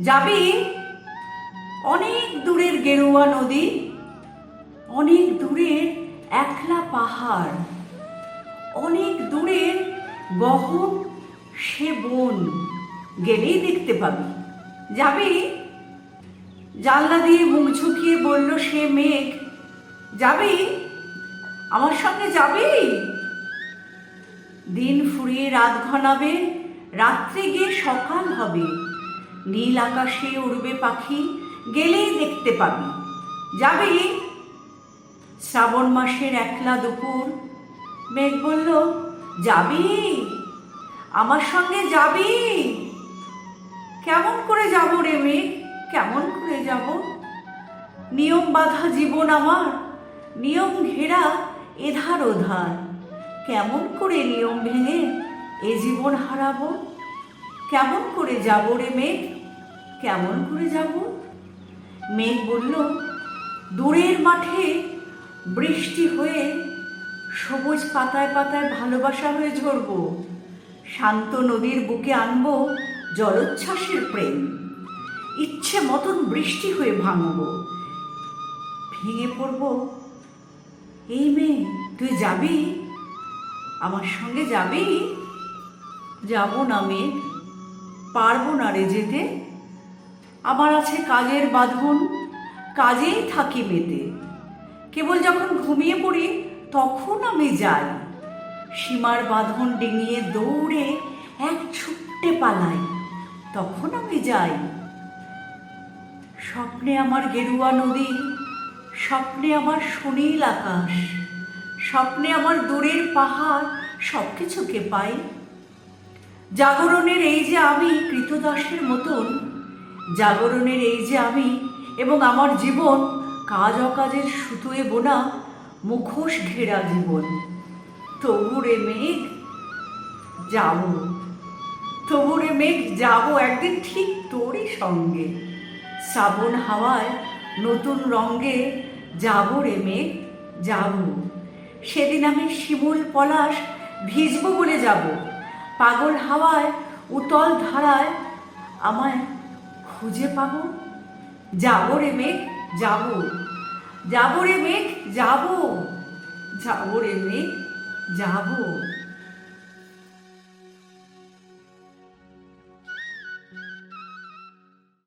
যাবি অনেক দূরের গেরুয়া নদী, অনেক দূরের একলা পাহাড়, অনেক দূরের গহন সে বন, গেলেই দেখতে পাবি। যাবি? জানলা দিয়ে মুখ ঝুঁকিয়ে বলল সে মেঘ। যাবি? আমার সঙ্গে যাবি? দিন ফুরিয়ে রাত ঘনাবে, রাত্রে গিয়ে সকাল হবে, নীল আকাশে উড়বে পাখি, গেলেই দেখতে পাবি। যাবি? শ্রাবণ মাসের একলা দুপুর, মেঘ বলল যাবি? আমার সঙ্গে যাবি? কেমন করে যাব রে মেঘ, কেমন করে যাব? নিয়ম বাঁধা জীবন আমার, নিয়ম ঘেরা এধার ওধার, কেমন করে নিয়ম ভেঙে এ জীবন হারাবো? কেমন করে যাব রে মেঘ, কেমন করে যাব? মেঘ বলল দূরের মাঠে বৃষ্টি হয়ে সবুজ পাতায় পাতায় ভালোবাসা হয়ে ঝরব, শান্ত নদীর বুকে আনবো জলোচ্ছ্বাসের প্রেম, ইচ্ছে মতন বৃষ্টি হয়ে ভাঙব, ভেঙে পড়ব। এই মেয়ে, তুই যাবি? আমার সঙ্গে যাবি? যাব না মেয়ে, পারবো না রে যেতে, আমার আছে কাজের বাঁধন, কাজেই থাকি মেতে, কেবল যখন ঘুমিয়ে পড়ি তখন আমি যাই, সীমার বাঁধন ডিঙিয়ে দৌড়ে এক ছুট্টে পালাই, তখন আমি যাই। স্বপ্নে আমার গেরুয়া নদী, স্বপ্নে আমার সুনীল আকাশ, স্বপ্নে আমার দূরের পাহাড়, সব কিছুকে পাই। জাগরণের এই যে আমি কৃতদাসের মতন, জাগরণের এই যে আমি এবং আমার জীবন কাজ অকাজের সুতোয় বোনা মুখোশ ঘেরা জীবন। তবু রে মেঘ যাব, তবু রে মেঘ যাব একদিন ঠিক তোরই সঙ্গে, শ্রাবণ হাওয়ায় নতুন রঙ্গে যাব রে মেঘ যাব। সেদিন আমি শিমুল পলাশ ভিজবো বলে যাব, পাগল হাওয়ায় উতল ধারায় আমায় খুঁজে পাবো। যাব রে মেঘ যাব, যাব রে মেঘ যাব, যাব রে মেঘ যাব।